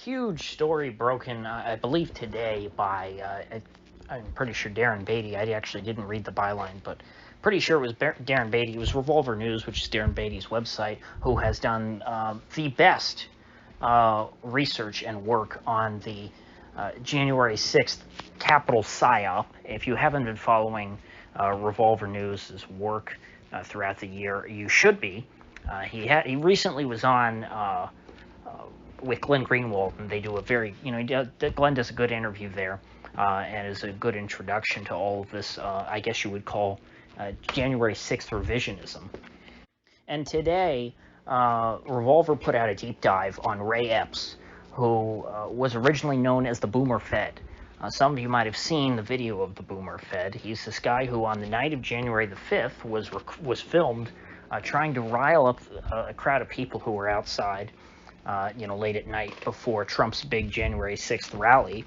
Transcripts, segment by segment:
huge story broken, I believe today, by, I'm pretty sure Darren Beatty. I actually didn't read the byline, but pretty sure it was Darren Beatty. It was Revolver News, which is Darren Beatty's website, who has done the best research and work on the January 6th Capitol PSYOP. If you haven't been following Revolver News' work throughout the year, you should be. He recently was on with Glenn Greenwald, and they do a very, Glenn does a good interview there, and is a good introduction to all of this, I guess you would call January 6th revisionism. And today, Revolver put out a deep dive on Ray Epps, who was originally known as the Boomer Fed. Some of you might have seen the video of the Boomer Fed. He's this guy who, on the night of January the 5th, was filmed trying to rile up a crowd of people who were outside, late at night before Trump's big January 6th rally.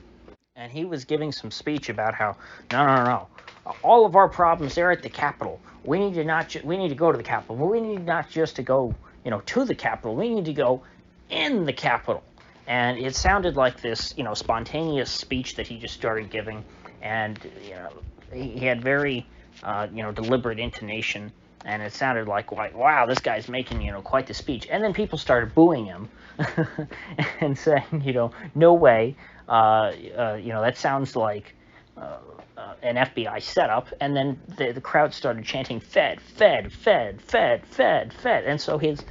And he was giving some speech about how, no, all of our problems there at the Capitol. We need to go to the Capitol. But we need not just to go, to the Capitol. We need to go in the Capitol. And it sounded like this, spontaneous speech that he just started giving. And, he had very, deliberate intonation. And it sounded like, wow, this guy's making, quite the speech. And then people started booing him and saying, no way. That sounds like an FBI setup. And then the crowd started chanting, Fed, Fed, Fed, Fed, Fed, Fed. And so his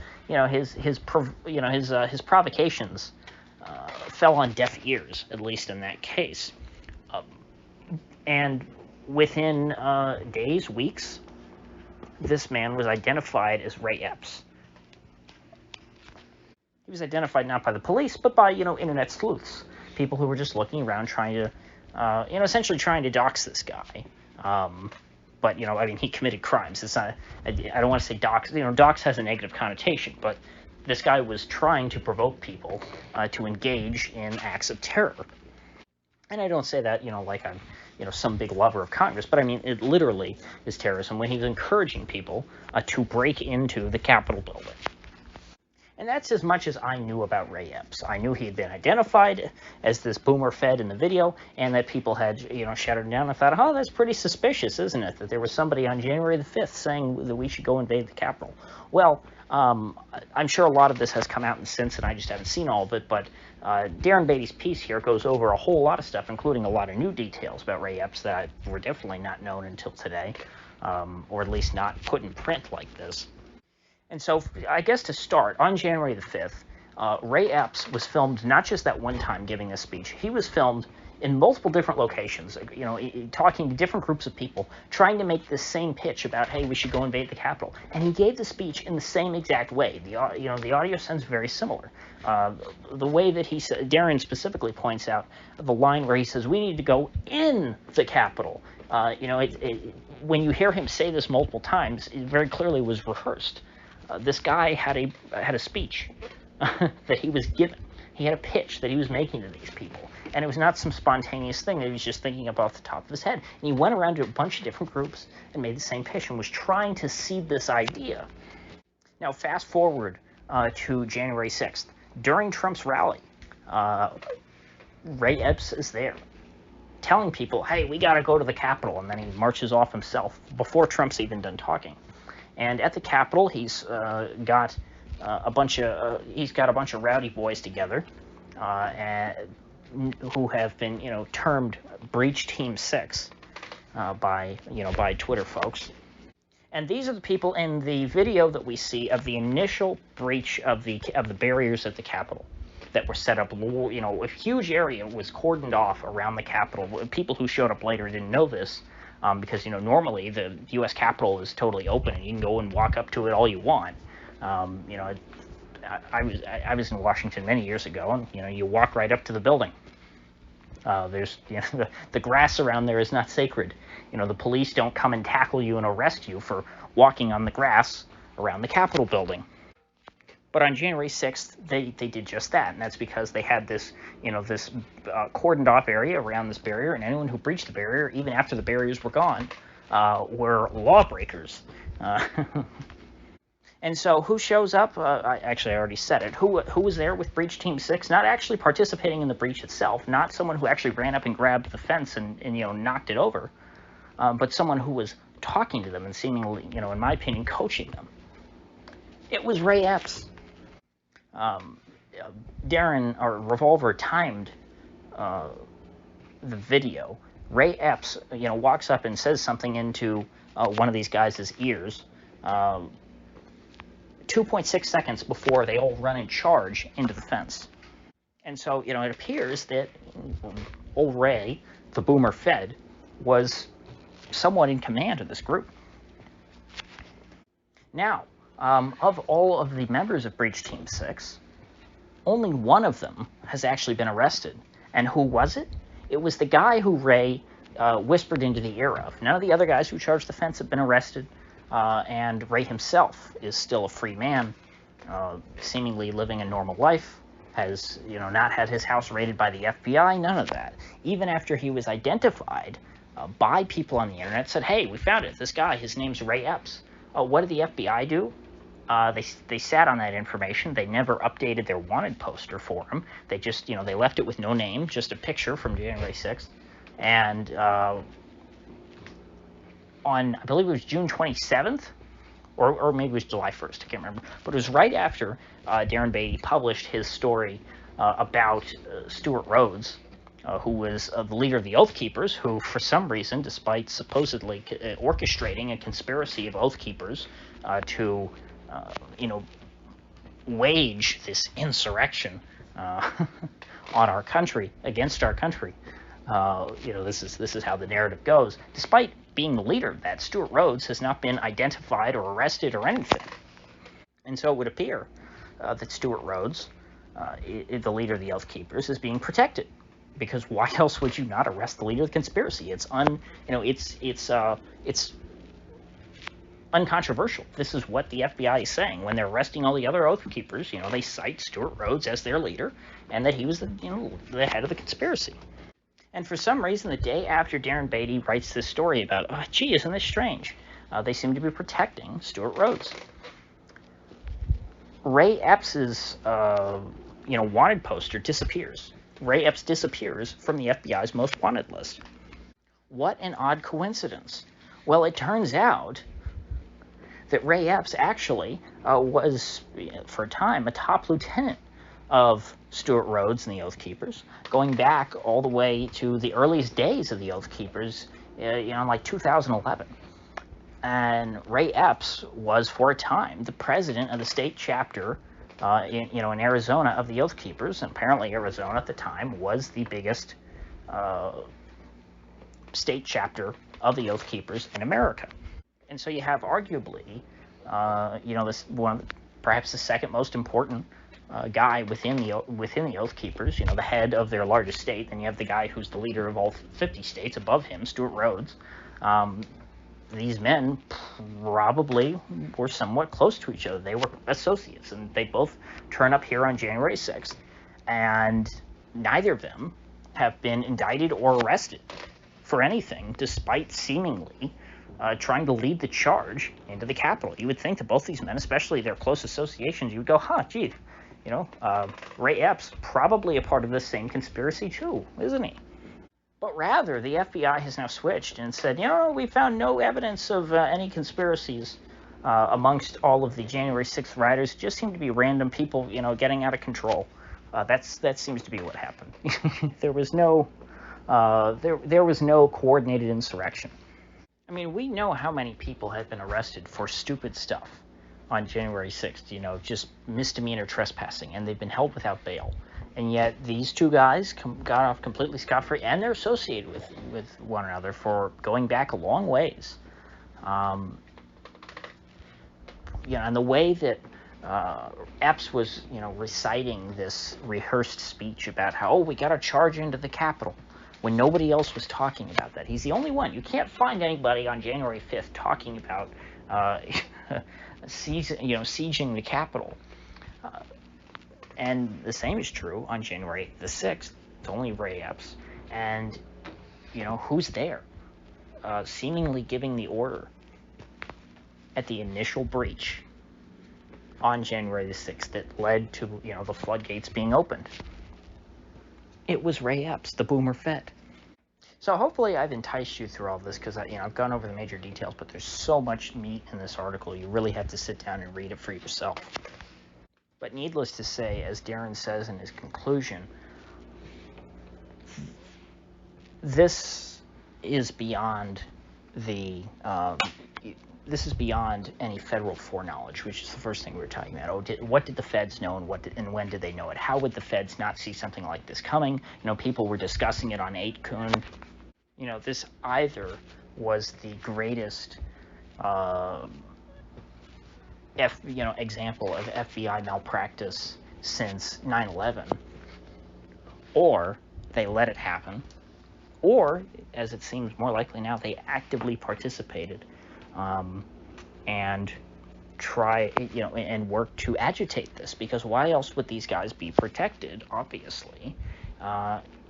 provocations fell on deaf ears, at least in that case. And within days, weeks, this man was identified as Ray Epps. He was identified not by the police, but by, internet sleuths. People who were just looking around trying to, essentially trying to dox this guy. But, he committed crimes. It's not, I don't want to say dox. Dox has a negative connotation, but this guy was trying to provoke people to engage in acts of terror. And I don't say that, like I'm, some big lover of Congress, but it literally is terrorism when he's encouraging people to break into the Capitol building. And that's as much as I knew about Ray Epps. I knew he had been identified as this Boomer Fed in the video, and that people had, shouted him down. I thought, oh, that's pretty suspicious, isn't it? That there was somebody on January the 5th saying that we should go invade the Capitol. Well, I'm sure a lot of this has come out since, and I just haven't seen all of it, but Darren Beatty's piece here goes over a whole lot of stuff, including a lot of new details about Ray Epps that were definitely not known until today, or at least not put in print like this. And so, I guess to start, on January the 5th, Ray Epps was filmed not just that one time giving a speech. He was filmed in multiple different locations, talking to different groups of people, trying to make this same pitch about, hey, we should go invade the Capitol. And he gave the speech in the same exact way. The audio sounds very similar. The way that Darren specifically points out the line where he says, we need to go in the Capitol. When you hear him say this multiple times, it very clearly was rehearsed. This guy had a speech that he was given. He had a pitch that he was making to these people. And it was not some spontaneous thing that he was just thinking up off the top of his head. And he went around to a bunch of different groups and made the same pitch and was trying to seed this idea. Now, fast forward to January 6th. During Trump's rally, Ray Epps is there telling people, hey, we got to go to the Capitol. And then he marches off himself before Trump's even done talking. And at the Capitol, he's got a bunch of rowdy boys together, who have been, termed Breach Team 6 by Twitter folks. And these are the people in the video that we see of the initial breach of the barriers at the Capitol that were set up. A huge area was cordoned off around the Capitol. People who showed up later didn't know this. Because, normally the U.S. Capitol is totally open and you can go and walk up to it all you want. I was in Washington many years ago, and, you walk right up to the building. There's, the grass around there is not sacred. The police don't come and tackle you and arrest you for walking on the grass around the Capitol building. But on January 6th, they did just that, and that's because they had this, this cordoned off area around this barrier, and anyone who breached the barrier, even after the barriers were gone, were lawbreakers. And so who shows up? I already said it. Who was there with Breach Team 6? Not actually participating in the breach itself, not someone who actually ran up and grabbed the fence and knocked it over, but someone who was talking to them and seemingly, in my opinion, coaching them. It was Ray Epps. Darren, or Revolver, timed the video. Ray Epps, walks up and says something into one of these guys' ears 2.6 seconds before they all run and charge into the fence. And so, it appears that old Ray, the Boomer Fed, was somewhat in command of this group. Now, of all of the members of Breach Team 6, only one of them has actually been arrested. And who was it? It was the guy who Ray whispered into the ear of. None of the other guys who charged the fence have been arrested. And Ray himself is still a free man, seemingly living a normal life, has, not had his house raided by the FBI, none of that. Even after he was identified by people on the internet, said, hey, we found it, this guy, his name's Ray Epps. What did the FBI do? They sat on that information. They never updated their wanted poster for him. They just, they left it with no name, just a picture from January 6th. And on, I believe it was June 27th, or maybe it was July 1st, I can't remember. But it was right after Darren Beatty published his story about Stuart Rhodes, who was the leader of the Oath Keepers, who, for some reason, despite supposedly orchestrating a conspiracy of Oath Keepers to, wage this insurrection on our country, against our country. This is how the narrative goes. Despite being the leader of that, Stuart Rhodes has not been identified or arrested or anything. And so it would appear that Stuart Rhodes, the leader of the Oath Keepers, is being protected. Because why else would you not arrest the leader of the conspiracy? It's uncontroversial. This is what the FBI is saying when they're arresting all the other Oath Keepers. They cite Stuart Rhodes as their leader, and that he was the head of the conspiracy. And for some reason, the day after Darren Beatty writes this story about, gee, isn't this strange? They seem to be protecting Stuart Rhodes. Ray Epps's, wanted poster disappears. Ray Epps disappears from the FBI's most wanted list. What an odd coincidence. Well, it turns out that Ray Epps actually was, for a time, a top lieutenant of Stuart Rhodes and the Oath Keepers, going back all the way to the earliest days of the Oath Keepers, like 2011. And Ray Epps was, for a time, the president of the state chapter in Arizona of the Oath Keepers, and apparently Arizona at the time was the biggest state chapter of the Oath Keepers in America. And so you have arguably, this one, perhaps the second most important guy within the Oath Keepers, the head of their largest state. Then you have the guy who's the leader of all 50 states above him, Stuart Rhodes. These men probably were somewhat close to each other. They were associates, and they both turn up here on January 6th, and neither of them have been indicted or arrested for anything, despite seemingly trying to lead the charge into the Capitol. You would think that both these men, especially their close associations, you would go, gee, Ray Epps probably a part of this same conspiracy too, isn't he? But rather, the FBI has now switched and said, we found no evidence of any conspiracies amongst all of the January 6th rioters. It just seemed to be random people, getting out of control. That seems to be what happened. There was no coordinated insurrection. I mean, we know how many people have been arrested for stupid stuff on January 6th, just misdemeanor trespassing, and they've been held without bail. And yet these two guys got off completely scot-free, and they're associated with one another for going back a long ways. And the way that Epps was, reciting this rehearsed speech about how, we got to charge into the Capitol, when nobody else was talking about that. He's the only one. You can't find anybody on January 5th talking about sieging the Capitol. And the same is true on January the 6th. It's only Ray Epps. And, who's there? Seemingly giving the order at the initial breach on January the 6th that led to, the floodgates being opened? It was Ray Epps, the boomer Fed. So hopefully I've enticed you through all this, because I've gone over the major details, but there's so much meat in this article, you really have to sit down and read it for yourself. But needless to say, as Darren says in his conclusion, this is beyond any federal foreknowledge, which is the first thing we were talking about. What did the feds know, and when did they know it? How would the feds not see something like this coming? People were discussing it on 8kun. This either was the greatest example of FBI malpractice since 9/11, or they let it happen, or, as it seems more likely now, they actively participated and try, and work to agitate this. Because why else would these guys be protected, obviously,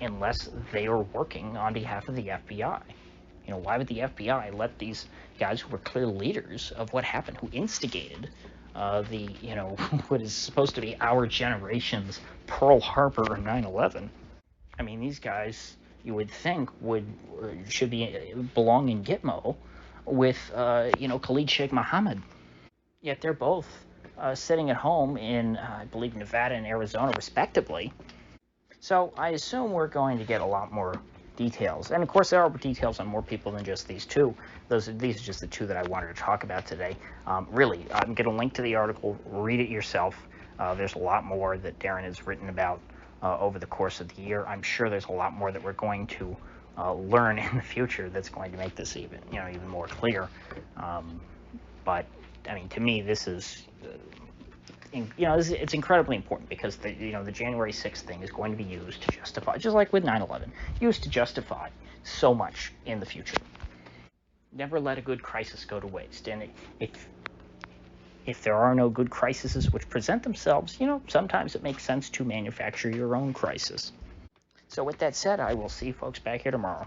unless they were working on behalf of the FBI? Why would the FBI let these guys who were clear leaders of what happened, who instigated what is supposed to be our generation's Pearl Harbor or 9/11? I mean, these guys, you would think, should belong in Gitmo with, Khalid Sheikh Mohammed. Yet they're both sitting at home in, I believe, Nevada and Arizona, respectively. So I assume we're going to get a lot more details. And of course, there are details on more people than just these two. These are just the two that I wanted to talk about today. Really, I'm going to link to the article. Read it yourself. There's a lot more that Darren has written about over the course of the year. I'm sure there's a lot more that we're going to learn in the future that's going to make this even more clear. But I mean, to me, this is it's incredibly important, because the January 6th thing is going to be used to justify, just like with 9/11, used to justify so much in the future. Never let a good crisis go to waste. And if there are no good crises which present themselves, sometimes it makes sense to manufacture your own crisis. So with that said, I will see you folks back here tomorrow.